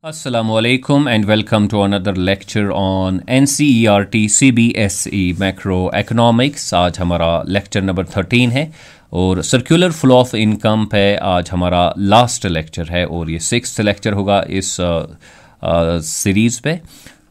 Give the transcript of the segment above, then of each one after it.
Assalamualaikum and welcome to another lecture on NCERT CBSE Macroeconomics। आज हमारा lecture number 13 है और सर्कुलर फ्लो ऑफ इनकम पे आज हमारा लास्ट लेक्चर है और ये 6th लेक्चर होगा इस सीरीज़ पे।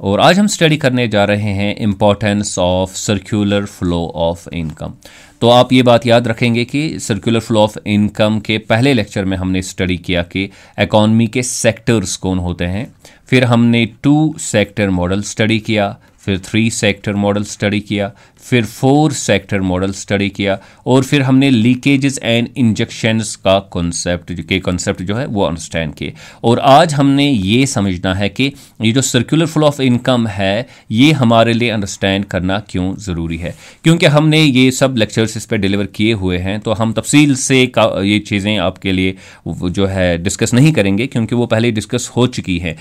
और आज हम स्टडी करने जा रहे हैं importance of circular flow of income. तो आप ये बात याद रखेंगे कि सर्कुलर फ्लो ऑफ इनकम के पहले लेक्चर में हमने स्टडी किया कि इकॉनमी के सेक्टर्स कौन होते हैं, फिर हमने 2 सेक्टर मॉडल स्टडी किया, फिर 3 सेक्टर मॉडल स्टडी किया, फिर 4 सेक्टर मॉडल स्टडी किया और फिर हमने लीकेजेस एंड इंजेक्शंस का कॉन्सेप्ट जो है वो अंडरस्टैंड किए। और आज हमने ये समझना है कि ये जो सर्कुलर फ्लो ऑफ इनकम है ये हमारे लिए अंडरस्टैंड करना क्यों ज़रूरी है। क्योंकि हमने ये सब लेक्चर्स इस पर डिलीवर किए हुए हैं तो हम तफसील से ये चीज़ें आपके लिए जो है डिस्कस नहीं करेंगे क्योंकि वो पहले डिस्कस हो चुकी है।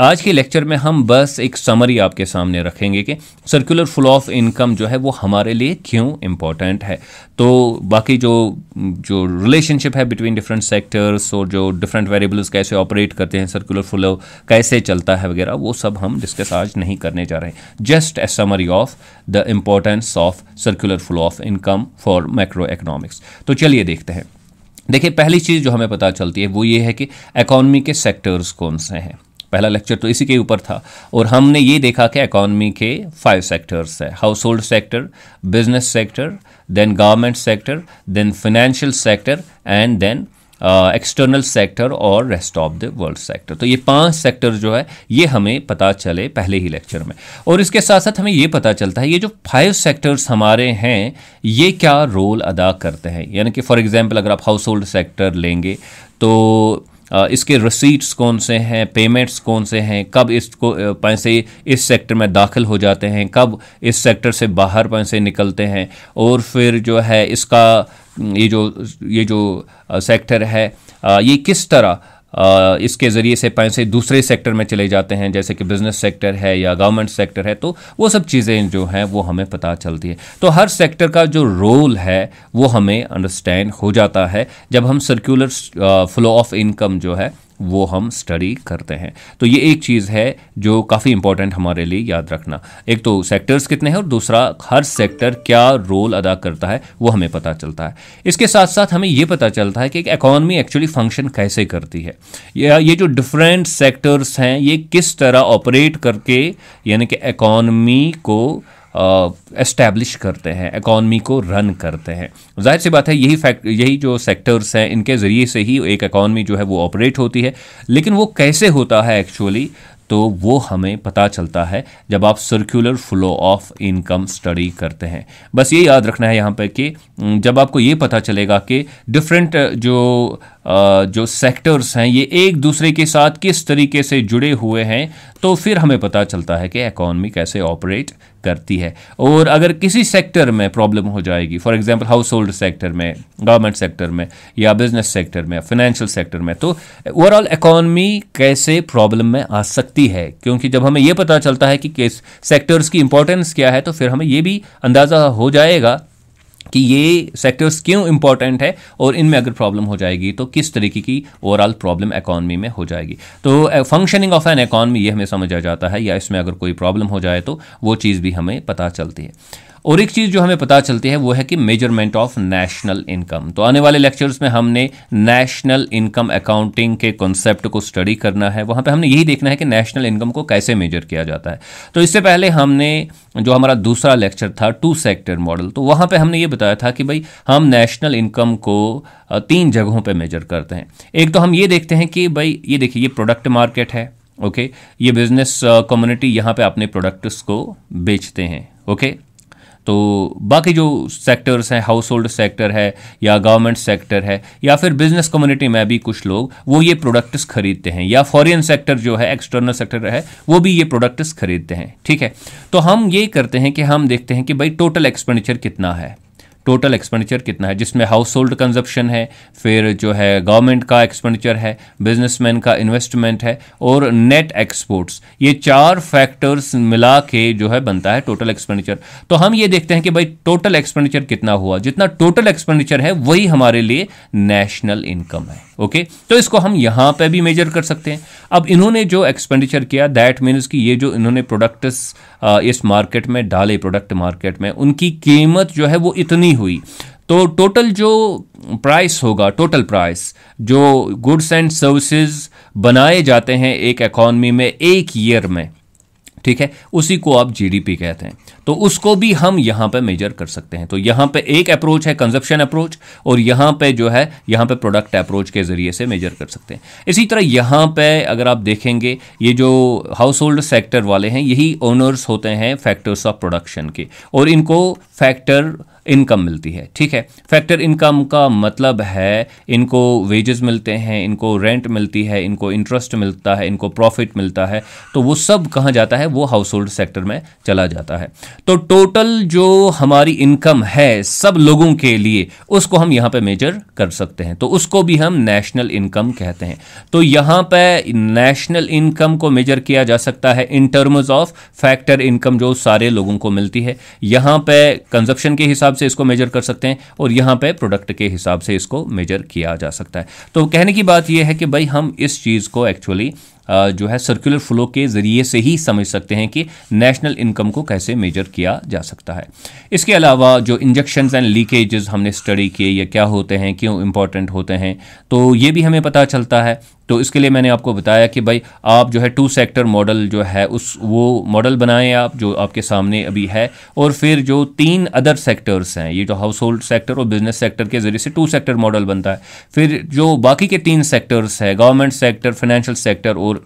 आज के लेक्चर में हम बस एक समरी आपके सामने रखेंगे कि सर्कुलर फ्लो ऑफ इनकम जो है वो हमारे लिए क्यों इम्पोर्टेंट है। तो बाकी जो रिलेशनशिप है बिटवीन डिफरेंट सेक्टर्स और जो डिफरेंट वेरिएबल्स कैसे ऑपरेट करते हैं, सर्कुलर फ्लो कैसे चलता है वगैरह, वो सब हम डिस्कस आज नहीं करने जा रहे हैं। Just a summary of the importance of circular flow of income for macro economics. तो चलिए देखते हैं। देखिए, पहली चीज़ जो हमें पता चलती है वो ये है कि इकॉनमी के सेक्टर्स कौन से हैं। पहला लेक्चर तो इसी के ऊपर था और हमने ये देखा कि इकॉनमी के 5 सेक्टर्स है: household sector, business sector, then government sector, then financial sector and then external sector और rest of the world sector. तो ये 5 सेक्टर जो है ये हमें पता चले पहले ही लेक्चर में। और इसके साथ साथ हमें ये पता चलता है ये जो 5 सेक्टर्स हमारे हैं ये क्या रोल अदा करते हैं। यानी कि फॉर एग्जांपल अगर आप हाउस होल्ड सेक्टर लेंगे तो इसके रिसीट्स कौन से हैं, पेमेंट्स कौन से हैं, कब इसको पैसे इस सेक्टर में दाखिल हो जाते हैं, कब इस सेक्टर से बाहर पैसे निकलते हैं, और फिर जो है इसका ये जो सेक्टर है ये किस तरह इसके ज़रिए से पैसे दूसरे सेक्टर में चले जाते हैं, जैसे कि बिजनेस सेक्टर है या गवर्नमेंट सेक्टर है। तो वो सब चीज़ें जो हैं वो हमें पता चलती है। तो हर सेक्टर का जो रोल है वो हमें अंडरस्टैंड हो जाता है जब हम सर्कुलर फ्लो ऑफ इनकम जो है वो हम स्टडी करते हैं। तो ये एक चीज़ है जो काफ़ी इंपॉर्टेंट हमारे लिए याद रखना। एक तो सेक्टर्स कितने हैं और दूसरा हर सेक्टर क्या रोल अदा करता है वो हमें पता चलता है। इसके साथ साथ हमें ये पता चलता है कि एक इकॉनमी एक्चुअली फंक्शन कैसे करती है, या ये जो डिफरेंट सेक्टर्स हैं ये किस तरह ऑपरेट करके यानी कि इकॉनमी को एस्टैब्लिश करते हैं, इकॉनमी को रन करते हैं। जाहिर सी बात है यही जो सेक्टर्स हैं इनके ज़रिए से ही एक इकॉनमी जो है वो ऑपरेट होती है। लेकिन वो कैसे होता है एक्चुअली, तो वो हमें पता चलता है जब आप circular flow of income study करते हैं। बस ये याद रखना है यहाँ पे कि जब आपको ये पता चलेगा कि डिफरेंट जो सेक्टर्स हैं ये एक दूसरे के साथ किस तरीके से जुड़े हुए हैं, तो फिर हमें पता चलता है कि इकॉनमी कैसे ऑपरेट करती है। और अगर किसी सेक्टर में प्रॉब्लम हो जाएगी, for example house hold sector में, गवर्नमेंट सेक्टर में या बिजनेस सेक्टर में, फाइनेंशियल सेक्टर में, तो ओवरऑल इकॉनमी कैसे प्रॉब्लम में आ सकती है। क्योंकि जब हमें ये पता चलता है कि किस सेक्टर्स की इंपॉर्टेंस क्या है तो फिर हमें ये भी अंदाज़ा हो जाएगा कि ये सेक्टर्स क्यों इंपॉर्टेंट है और इनमें अगर प्रॉब्लम हो जाएगी तो किस तरीके की ओवरऑल प्रॉब्लम इकॉनमी में हो जाएगी। तो फंक्शनिंग ऑफ एन इकॉनमी ये हमें समझ आ जाता है, या इसमें अगर कोई प्रॉब्लम हो जाए तो वो चीज़ भी हमें पता चलती है। और एक चीज़ जो हमें पता चलती है वो है कि मेजरमेंट ऑफ नेशनल इनकम। तो आने वाले लेक्चर्स में हमने नेशनल इनकम अकाउंटिंग के कॉन्सेप्ट को स्टडी करना है। वहाँ पे हमने यही देखना है कि नेशनल इनकम को कैसे मेजर किया जाता है। तो इससे पहले हमने जो हमारा दूसरा लेक्चर था 2 सेक्टर मॉडल, तो वहाँ पे हमने ये बताया था कि भाई हम नेशनल इनकम को 3 जगहों पे मेजर करते हैं। एक तो हम ये देखते हैं कि भाई ये देखिए ये प्रोडक्ट मार्केट है, ओके, ये बिजनेस कम्युनिटी यहाँ पे अपने प्रोडक्ट्स को बेचते हैं, ओके। तो बाकी जो सेक्टर्स हैं, हाउस होल्ड सेक्टर है या गवर्नमेंट सेक्टर है या फिर बिजनेस कम्युनिटी में भी कुछ लोग वो ये प्रोडक्ट्स खरीदते हैं, या फॉरेन सेक्टर जो है, एक्सटर्नल सेक्टर है, वो भी ये प्रोडक्ट्स खरीदते हैं, ठीक है। तो हम ये करते हैं कि हम देखते हैं कि भाई टोटल एक्सपेंडिचर कितना है, टोटल एक्सपेंडिचर कितना है, जिसमें हाउस होल्ड कंजप्शन है, फिर जो है गवर्नमेंट का एक्सपेंडिचर है, बिजनेसमैन का इन्वेस्टमेंट है और नेट एक्सपोर्ट्स। ये 4 फैक्टर्स मिला के जो है बनता है टोटल एक्सपेंडिचर। तो हम ये देखते हैं कि भाई टोटल एक्सपेंडिचर कितना हुआ, जितना टोटल एक्सपेंडिचर है वही हमारे लिए नेशनल इनकम है। ओके, तो इसको हम यहां पे भी मेजर कर सकते हैं। अब इन्होंने जो एक्सपेंडिचर किया, दैट मीन्स कि ये जो इन्होंने प्रोडक्ट्स इस मार्केट में डाले, प्रोडक्ट मार्केट में, उनकी कीमत जो है वो इतनी हुई, तो टोटल जो प्राइस होगा, टोटल प्राइस जो गुड्स एंड सर्विसेज बनाए जाते हैं एक इकॉनमी में एक ईयर में, ठीक है, उसी को आप जीडीपी कहते हैं। तो उसको भी हम यहां पे मेजर कर सकते हैं। तो यहां पे एक अप्रोच है कंजप्शन अप्रोच, और यहां पे जो है यहां पे प्रोडक्ट अप्रोच के जरिए से मेजर कर सकते हैं। इसी तरह यहां पे अगर आप देखेंगे, ये जो हाउस होल्ड सेक्टर वाले हैं यही ओनर्स होते हैं फैक्टर्स ऑफ प्रोडक्शन के, और इनको फैक्टर इनकम मिलती है। ठीक है, फैक्टर इनकम का मतलब है इनको वेजेस मिलते हैं, इनको रेंट मिलती है, इनको इंटरेस्ट मिलता है, इनको प्रॉफिट मिलता है। तो वो सब कहाँ जाता है, वो हाउस होल्ड सेक्टर में चला जाता है। तो टोटल जो हमारी इनकम है सब लोगों के लिए, उसको हम यहाँ पे मेजर कर सकते हैं। तो उसको भी हम नेशनल इनकम कहते हैं। तो यहाँ पे नेशनल इनकम को मेजर किया जा सकता है in terms of factor income जो सारे लोगों को मिलती है। यहाँ पे कंजप्शन के हिसाब से इसको मेजर कर सकते हैं, और यहाँ पे प्रोडक्ट के हिसाब से इसको मेजर किया जा सकता है। तो कहने की बात यह है कि भाई हम इस चीज़ को एक्चुअली जो है सर्कुलर फ्लो के ज़रिए से ही समझ सकते हैं कि नेशनल इनकम को कैसे मेजर किया जा सकता है। इसके अलावा जो इंजेक्शंस एंड लीकेजेस हमने स्टडी किए, ये क्या होते हैं, क्यों इंपॉर्टेंट होते हैं, तो ये भी हमें पता चलता है। तो इसके लिए मैंने आपको बताया कि भाई आप जो है 2 सेक्टर मॉडल जो है वो मॉडल बनाएं आप, जो आपके सामने अभी है, और फिर जो 3 अदर सेक्टर्स हैं, ये जो हाउस होल्ड सेक्टर और बिजनेस सेक्टर के जरिए से 2 सेक्टर मॉडल बनता है। फिर जो बाकी के 3 सेक्टर्स है, गवर्नमेंट सेक्टर, फाइनेंशियल सेक्टर और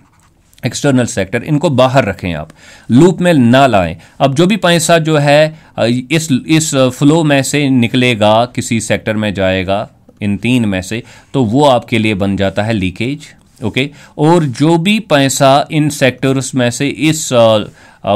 एक्सटर्नल सेक्टर, इनको बाहर रखें, आप लूप में ना लाएं। अब जो भी पैसा जो है इस फ्लो में से निकलेगा, किसी सेक्टर में जाएगा इन 3 में से, तो वो आपके लिए बन जाता है लीकेज। ओके, और जो भी पैसा इन सेक्टर्स में से इस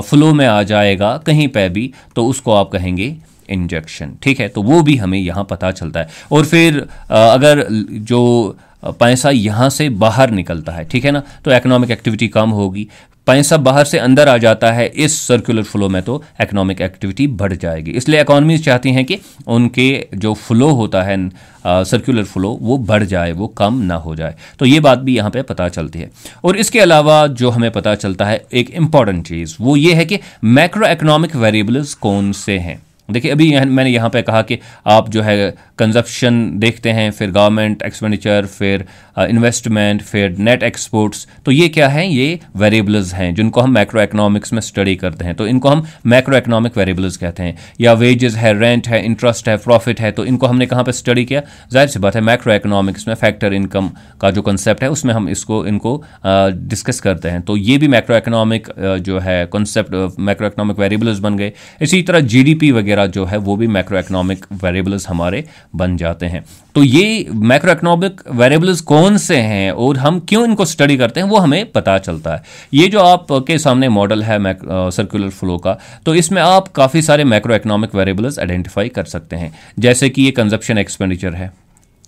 फ्लो में आ जाएगा कहीं पे भी, तो उसको आप कहेंगे इंजेक्शन। ठीक है, तो वो भी हमें यहाँ पता चलता है। और फिर अगर जो पैसा यहाँ से बाहर निकलता है, ठीक है ना, तो इकोनॉमिक एक्टिविटी कम होगी। पैसा बाहर से अंदर आ जाता है इस सर्कुलर फ्लो में, तो इकोनॉमिक एक्टिविटी बढ़ जाएगी। इसलिए इकोनॉमीज चाहती हैं कि उनके जो फ्लो होता है सर्कुलर फ्लो वो बढ़ जाए, वो कम ना हो जाए। तो ये बात भी यहाँ पे पता चलती है। और इसके अलावा जो हमें पता चलता है एक इम्पॉर्टेंट चीज़, वो ये है कि मैक्रो इकोनॉमिक वेरिएबल्स कौन से हैं। देखिए, अभी मैंने यहाँ पे कहा कि आप जो है कंजप्शन देखते हैं, फिर गवर्नमेंट एक्सपेंडिचर, फिर इन्वेस्टमेंट, फिर नेट एक्सपोर्ट्स। तो ये क्या हैं, ये वेरिएबल्स हैं जिनको हम मैक्रो इकोनॉमिक्स में स्टडी करते हैं। तो इनको हम मैक्रो इकोनॉमिक वेरिएबल्स कहते हैं। या वेजेस है, रेंट है, इंटरेस्ट है, प्रॉफिट है, तो इनको हमने कहाँ पे स्टडी किया, जाहिर सी बात है मैक्रो इकोनॉमिक्स में फैक्टर इनकम का जो कंसेप्ट है उसमें हम इनको डिस्कस करते हैं। तो ये भी मैक्रो इकोनॉमिक जो है कंसेप्ट, मैक्रो इकोनॉमिक वेरिएबल्स बन गए। इसी तरह जीडीपी वगैरह जो है वो भी मैक्रो इकोनॉमिक वेरिएबल्स हमारे बन जाते हैं। तो ये मैक्रो इकोनॉमिक वेरिएबल्स कौन से हैं और हम क्यों इनको स्टडी करते हैं, वो हमें पता चलता है। ये जो आपके सामने मॉडल है सर्कुलर फ्लो का, तो इसमें आप काफ़ी सारे मैक्रो इकोनॉमिक वेरिएबल्स आइडेंटिफाई कर सकते हैं। जैसे कि ये कंजप्शन एक्सपेंडिचर है,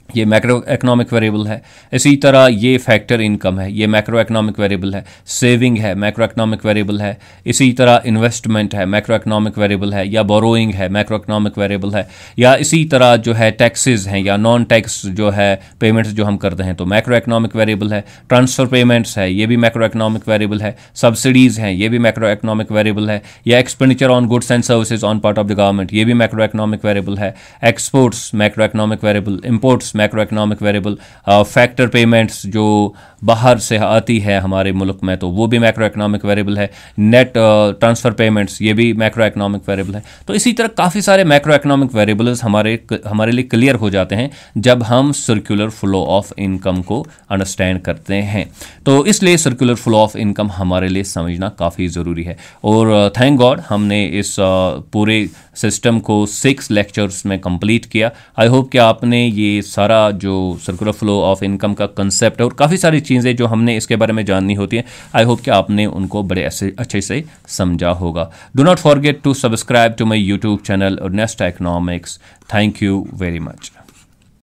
ये मैक्रो इकोनॉमिक वेरिएबल है। इसी तरह ये फैक्टर इनकम है, ये मैक्रो इकोनॉमिक वेरिएबल है। सेविंग है, मैक्रो इकोनॉमिक वेरिएबल है। इसी तरह इन्वेस्टमेंट है, मैक्रो इकोनॉमिक वेरिएबल है। या बोरोइंग है, मैक्रो इकोनॉमिक वेरिएबल है। या इसी तरह जो है टैक्सेस हैं या नॉन टैक्स जो है पेमेंट्स जो हम करते हैं, तो मैक्रो इकोनॉमिक वेरिएबल है। ट्रांसफर पेमेंट्स है, ये भी मैक्रो इकोनॉमिक वेरिएबल है। सब्सिडीज़ हैं, ये भी मैक्रो इकोनॉमिक वेरिएबल है। या expenditure on goods and services on part of the government, ये भी मैक्रो इकोनॉमिक वेरिएबल है। Exports macro economic variable, imports macro economic variable, factor payments जो बाहर से आती है हमारे मुल्क में, तो वो भी मैक्रो इकोनॉमिक वेरिएबल है। नेट ट्रांसफ़र पेमेंट्स, ये भी मैक्रो इकोनॉमिक वेरिएबल है। तो इसी तरह काफ़ी सारे मैक्रो इकोनॉमिक वेरिएबल्स हमारे लिए क्लियर हो जाते हैं जब हम सर्कुलर फ्लो ऑफ इनकम को अंडरस्टैंड करते हैं। तो इसलिए सर्कुलर फ्लो ऑफ इनकम हमारे लिए समझना काफ़ी ज़रूरी है। और थैंक गॉड हमने इस पूरे सिस्टम को 6 लेक्चर्स में कंप्लीट किया। आई होप कि आपने ये सारा जो सर्कुलर फ्लो ऑफ इनकम का कंसेप्ट है और काफ़ी सारी चीज़ें जो हमने इसके बारे में जाननी होती हैं, आई होप कि आपने उनको बड़े अच्छे से समझा होगा। Do not forget to subscribe to my YouTube channel Earnest Economics. Thank you very much.